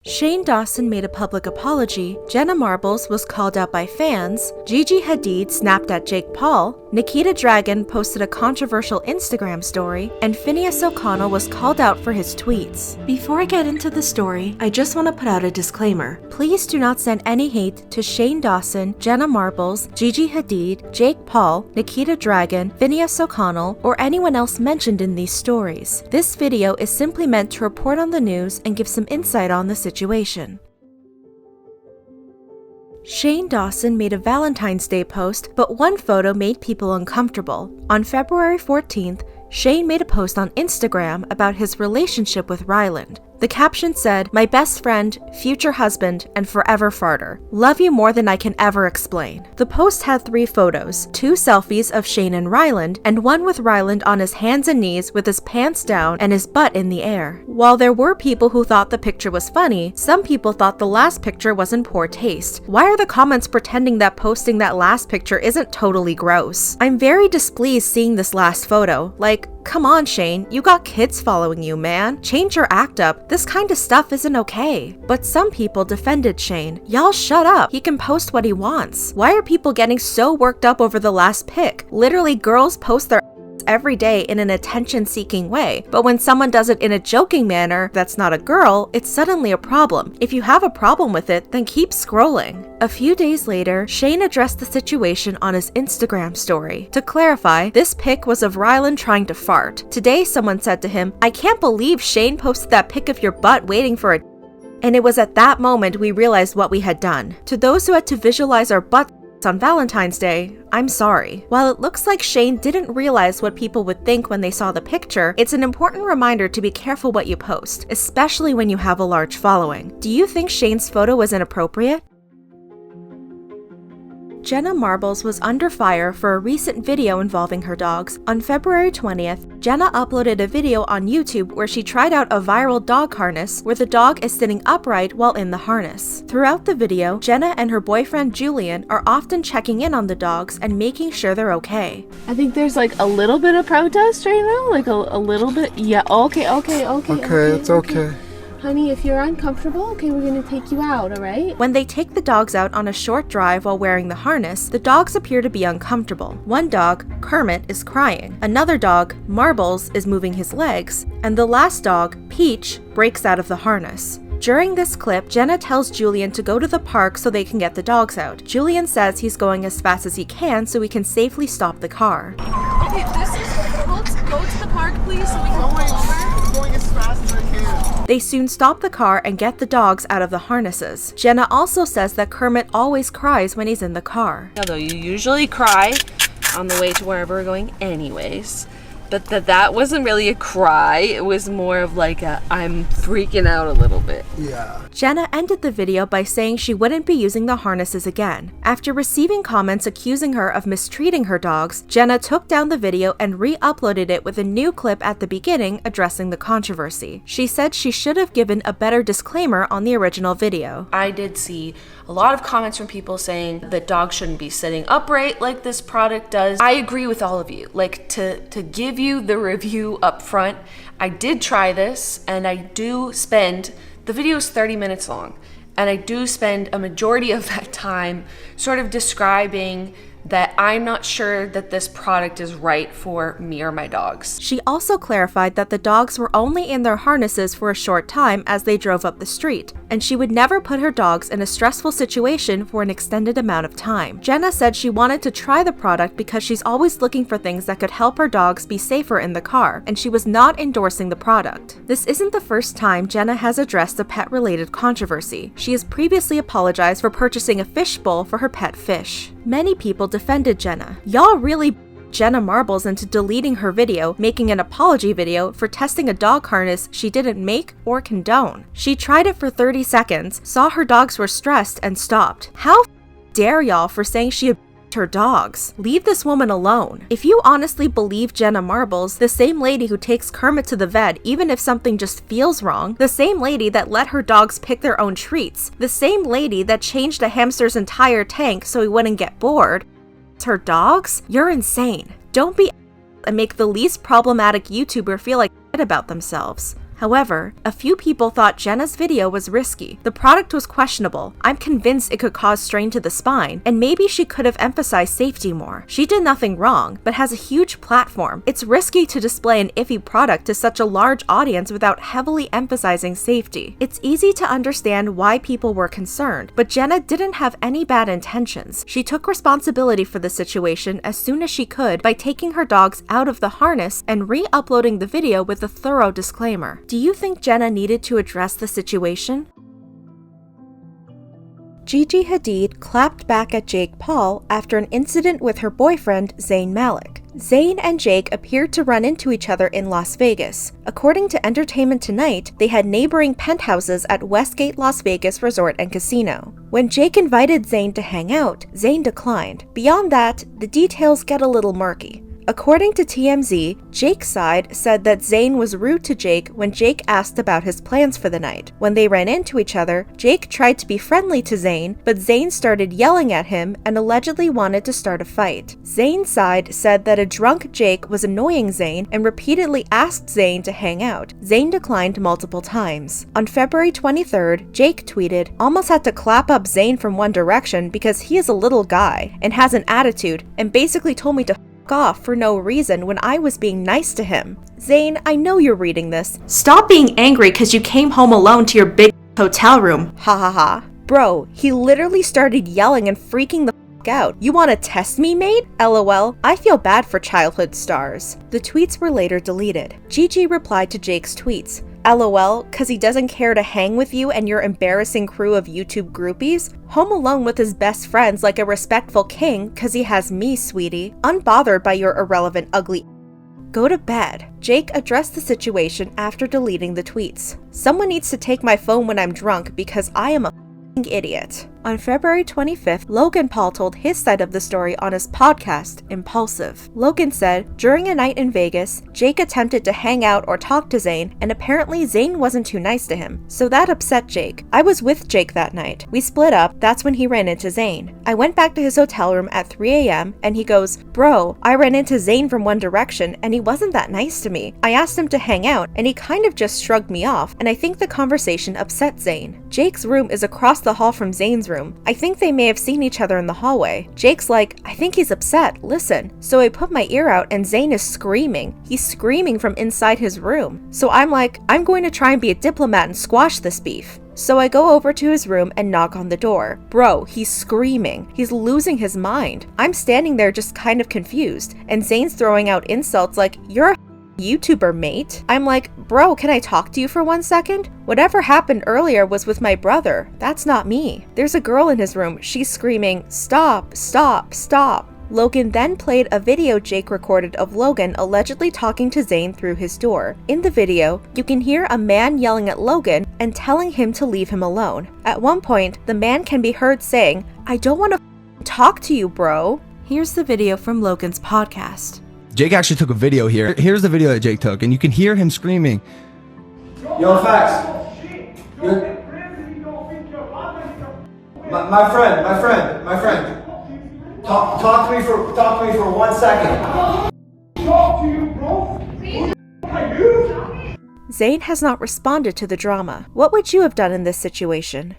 Shane Dawson made a public apology, Jenna Marbles was called out by fans, Gigi Hadid snapped at Jake Paul, Nikita Dragun posted a controversial Instagram story, and Finneas O'Connell was called out for his tweets. Before I get into the story, I just want to put out a disclaimer. Please do not send any hate to Shane Dawson, Jenna Marbles, Gigi Hadid, Jake Paul, Nikita Dragun, Finneas O'Connell, or anyone else mentioned in these stories. This video is simply meant to report on the news and give some insight on the situation. Shane Dawson made a Valentine's Day post, but one photo made people uncomfortable. On February 14th, Shane made a post on Instagram about his relationship with Ryland. The caption said, "My best friend, future husband, and forever farter. Love you more than I can ever explain." The post had 3 photos, 2 selfies of Shane and Ryland, and one with Ryland on his hands and knees with his pants down and his butt in the air. While there were people who thought the picture was funny, some people thought the last picture was in poor taste. Why are the comments pretending that posting that last picture isn't totally gross? I'm very displeased seeing this last photo. Like, come on, Shane, you got kids following you, man. Change your act up. This kind of stuff isn't okay. But some people defended Shane. Y'all shut up. He can post what he wants. Why are people getting so worked up over the last pic? Literally, girls post their every day in an attention-seeking way, but when someone does it in a joking manner that's not a girl, it's suddenly a problem. If you have a problem with it, then keep scrolling. A few days later, Shane addressed the situation on his Instagram story. To clarify, this pic was of Ryland trying to fart. Today, someone said to him, "I can't believe Shane posted that pic of your butt waiting for a..." And it was at that moment we realized what we had done. To those who had to visualize our butts on Valentine's Day, I'm sorry. While it looks like Shane didn't realize what people would think when they saw the picture, it's an important reminder to be careful what you post, especially when you have a large following. Do you think Shane's photo was inappropriate? Jenna Marbles was under fire for a recent video involving her dogs. On February 20th, Jenna uploaded a video on YouTube where she tried out a viral dog harness where the dog is sitting upright while in the harness. Throughout the video, Jenna and her boyfriend Julian are often checking in on the dogs and making sure they're okay. I think there's like a little bit of protest right now, like a little bit. Yeah, okay. Okay, it's okay. Honey, if you're uncomfortable, okay, we're gonna take you out, all right? When they take the dogs out on a short drive while wearing the harness, the dogs appear to be uncomfortable. One dog, Kermit, is crying. Another dog, Marbles, is moving his legs. And the last dog, Peach, breaks out of the harness. During this clip, Jenna tells Julian to go to the park so they can get the dogs out. Julian says he's going as fast as he can so he can safely stop the car. Okay, let's go to the park, please, so we can go over. Going as fast as I can. They soon stop the car and get the dogs out of the harnesses. Jenna also says that Kermit always cries when he's in the car. Although you usually cry on the way to wherever we're going anyways. But that wasn't really a cry, it was more of like a, I'm freaking out a little bit. Yeah. Jenna ended the video by saying she wouldn't be using the harnesses again. After receiving comments accusing her of mistreating her dogs, Jenna took down the video and re-uploaded it with a new clip at the beginning addressing the controversy. She said she should have given a better disclaimer on the original video. I did see a lot of comments from people saying that dogs shouldn't be sitting upright like this product does. I agree with all of you. Like, to give you the review up front, I did try this and I do spend, the video is 30 minutes long, and I do spend a majority of that time sort of describing that I'm not sure that this product is right for me or my dogs. She also clarified that the dogs were only in their harnesses for a short time as they drove up the street, and she would never put her dogs in a stressful situation for an extended amount of time. Jenna said she wanted to try the product because she's always looking for things that could help her dogs be safer in the car, and she was not endorsing the product. This isn't the first time Jenna has addressed a pet-related controversy. She has previously apologized for purchasing a fish bowl for her pet fish. Many people defended Jenna. Y'all really Jenna Marbles into deleting her video, making an apology video for testing a dog harness she didn't make or condone. She tried it for 30 seconds, saw her dogs were stressed, and stopped. How dare y'all for saying she abused her dogs? Leave this woman alone. If you honestly believe Jenna Marbles, the same lady who takes Kermit to the vet even if something just feels wrong, the same lady that let her dogs pick their own treats, the same lady that changed a hamster's entire tank so he wouldn't get bored, her dogs? You're insane. Don't be and make the least problematic YouTuber feel like shit about themselves. However, a few people thought Jenna's video was risky. The product was questionable. I'm convinced it could cause strain to the spine, and maybe she could have emphasized safety more. She did nothing wrong, but has a huge platform. It's risky to display an iffy product to such a large audience without heavily emphasizing safety. It's easy to understand why people were concerned, but Jenna didn't have any bad intentions. She took responsibility for the situation as soon as she could by taking her dogs out of the harness and re-uploading the video with a thorough disclaimer. Do you think Jenna needed to address the situation? Gigi Hadid clapped back at Jake Paul after an incident with her boyfriend, Zayn Malik. Zayn and Jake appeared to run into each other in Las Vegas. According to Entertainment Tonight, they had neighboring penthouses at Westgate Las Vegas Resort and Casino. When Jake invited Zayn to hang out, Zayn declined. Beyond that, the details get a little murky. According to TMZ, Jake's side said that Zayn was rude to Jake when Jake asked about his plans for the night. When they ran into each other, Jake tried to be friendly to Zayn, but Zayn started yelling at him and allegedly wanted to start a fight. Zayn's side said that a drunk Jake was annoying Zayn and repeatedly asked Zayn to hang out. Zayn declined multiple times. On February 23rd, Jake tweeted, "Almost had to clap up Zayn from One Direction because he is a little guy and has an attitude and basically told me to off for no reason when I was being nice to him. Zayn, I know you're reading this. Stop being angry because you came home alone to your big hotel room. Ha ha ha. Bro, he literally started yelling and freaking the out. You want to test me, mate? LOL. I feel bad for childhood stars." The tweets were later deleted. Gigi replied to Jake's tweets. LOL, cause he doesn't care to hang with you and your embarrassing crew of YouTube groupies? Home alone with his best friends like a respectful king cause he has me, sweetie. Unbothered by your irrelevant ugly. Go to bed. Jake addressed the situation after deleting the tweets. Someone needs to take my phone when I'm drunk because I am a idiot. On February 25th, Logan Paul told his side of the story on his podcast, Impulsive. Logan said, during a night in Vegas, Jake attempted to hang out or talk to Zayn, and apparently Zayn wasn't too nice to him, so that upset Jake. I was with Jake that night. We split up, that's when he ran into Zayn. I went back to his hotel room at 3 a.m., and he goes, "Bro, I ran into Zayn from One Direction, and he wasn't that nice to me. I asked him to hang out, and he kind of just shrugged me off, and I think the conversation upset Zayn." Jake's room is across the hall from Zayn's room. I think they may have seen each other in the hallway. Jake's like, "I think he's upset, listen." So I put my ear out and Zayn is screaming. He's screaming from inside his room. So I'm like, I'm going to try and be a diplomat and squash this beef. So I go over to his room and knock on the door. Bro, he's screaming. He's losing his mind. I'm standing there just kind of confused, and Zayn's throwing out insults like, "You're a YouTuber, mate." I'm like, "Bro, can I talk to you for 1 second? Whatever happened earlier was with my brother. That's not me." There's a girl in his room. She's screaming, "Stop, stop, stop." Logan then played a video Jake recorded of Logan allegedly talking to Zayn through his door. In the video, you can hear a man yelling at Logan and telling him to leave him alone. At one point, the man can be heard saying, "I don't want to talk to you, bro." Here's the video from Logan's podcast. Jake actually took a video here. Here's the video that Jake took, and you can hear him screaming. Yo, facts. My friend. Talk to me for 1 second. Talk to you, bro. Zayn has not responded to the drama. What would you have done in this situation?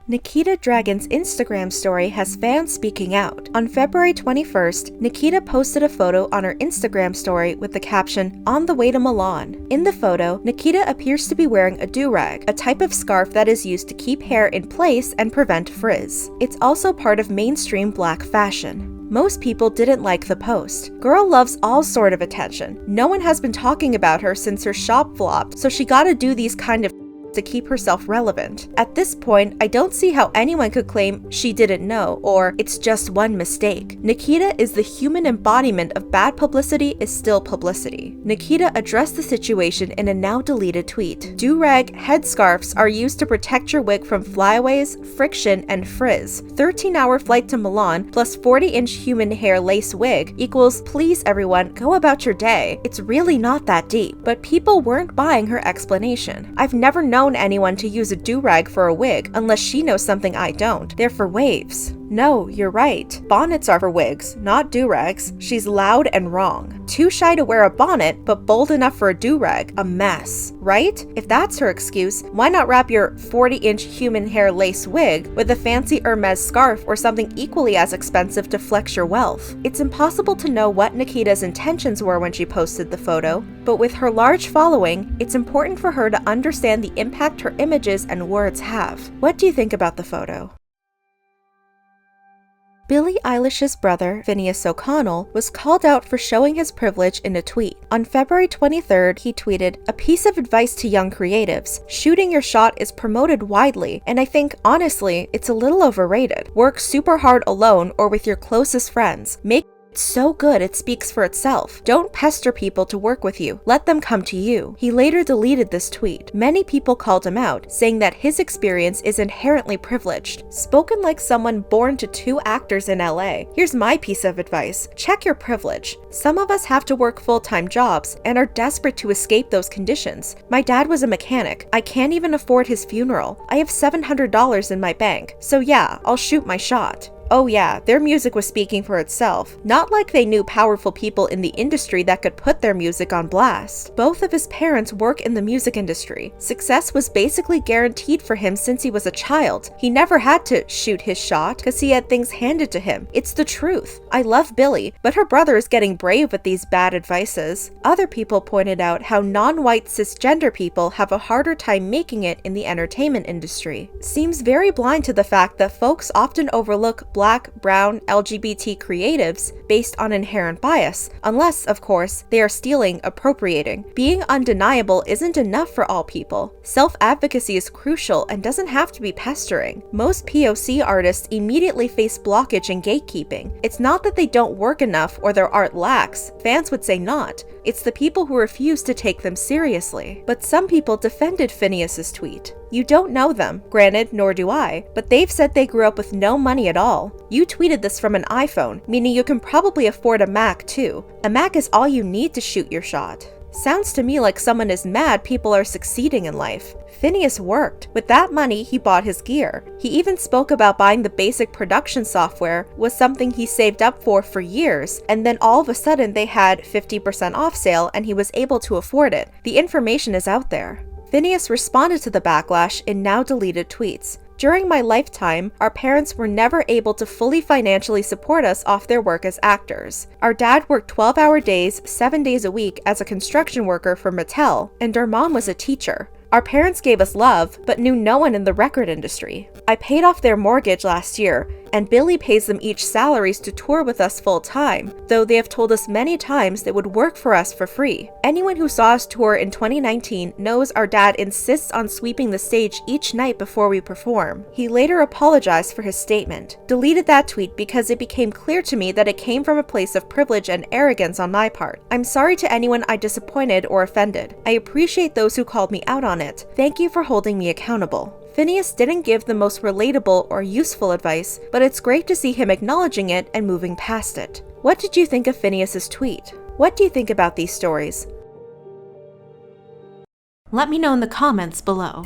Nikita Dragun's Instagram story has fans speaking out. On February 21st, Nikita posted a photo on her Instagram story with the caption, "On the way to Milan." In the photo, Nikita appears to be wearing a do-rag, a type of scarf that is used to keep hair in place and prevent frizz. It's also part of mainstream black fashion. Most people didn't like the post. Girl loves all sort of attention. No one has been talking about her since her shop flopped, so she gotta do these kind of to keep herself relevant. At this point, I don't see how anyone could claim she didn't know or it's just one mistake. Nikita is the human embodiment of bad publicity is still publicity. Nikita addressed the situation in a now deleted tweet. Do-rag headscarves are used to protect your wig from flyaways, friction, and frizz. 13-hour flight to Milan plus 40-inch human hair lace wig equals please everyone go about your day. It's really not that deep. But people weren't buying her explanation. I've never known anyone to use a do-rag for a wig unless she knows something I don't. They're for waves. No, you're right. Bonnets are for wigs, not do-rags. She's loud and wrong. Too shy to wear a bonnet, but bold enough for a do-rag. A mess, right? If that's her excuse, why not wrap your 40-inch human hair lace wig with a fancy Hermes scarf or something equally as expensive to flex your wealth? It's impossible to know what Nikita's intentions were when she posted the photo, but with her large following, it's important for her to understand the impact her images and words have. What do you think about the photo? Billie Eilish's brother, Finneas O'Connell, was called out for showing his privilege in a tweet. On February 23rd, he tweeted, "A piece of advice to young creatives. Shooting your shot is promoted widely, and I think, honestly, it's a little overrated. Work super hard alone or with your closest friends. Make it's so good it speaks for itself. Don't pester people to work with you. Let them come to you." He later deleted this tweet. Many people called him out, saying that his experience is inherently privileged. Spoken like someone born to 2 actors in LA. Here's my piece of advice. Check your privilege. Some of us have to work full-time jobs and are desperate to escape those conditions. My dad was a mechanic. I can't even afford his funeral. I have $700 in my bank. So yeah, I'll shoot my shot. Oh yeah, their music was speaking for itself. Not like they knew powerful people in the industry that could put their music on blast. Both of his parents work in the music industry. Success was basically guaranteed for him since he was a child. He never had to shoot his shot because he had things handed to him. It's the truth. I love Billie, but her brother is getting brave with these bad advices. Other people pointed out how non-white cisgender people have a harder time making it in the entertainment industry. Seems very blind to the fact that folks often overlook Black, brown, LGBT creatives based on inherent bias, unless, of course, they are stealing, appropriating. Being undeniable isn't enough for all people. Self-advocacy is crucial and doesn't have to be pestering. Most POC artists immediately face blockage and gatekeeping. It's not that they don't work enough or their art lacks. Fans would say not. It's the people who refuse to take them seriously. But some people defended Finneas's tweet. You don't know them, granted, nor do I, but they've said they grew up with no money at all. You tweeted this from an iPhone, meaning you can probably afford a Mac too. A Mac is all you need to shoot your shot. Sounds to me like someone is mad people are succeeding in life. Finneas worked. With that money, he bought his gear. He even spoke about buying the basic production software was something he saved up for years, and then all of a sudden they had 50% off sale and he was able to afford it. The information is out there. Finneas responded to the backlash in now deleted tweets. During my lifetime, our parents were never able to fully financially support us off their work as actors. Our dad worked 12-hour days, 7 days a week as a construction worker for Mattel, and our mom was a teacher. Our parents gave us love, but knew no one in the record industry. I paid off their mortgage last year, and Billie pays them each salaries to tour with us full-time, though they have told us many times they would work for us for free. Anyone who saw us tour in 2019 knows our dad insists on sweeping the stage each night before we perform. He later apologized for his statement. Deleted that tweet because it became clear to me that it came from a place of privilege and arrogance on my part. I'm sorry to anyone I disappointed or offended. I appreciate those who called me out on it. Thank you for holding me accountable. Finneas didn't give the most relatable or useful advice, but it's great to see him acknowledging it and moving past it. What did you think of Finneas's tweet? What do you think about these stories? Let me know in the comments below.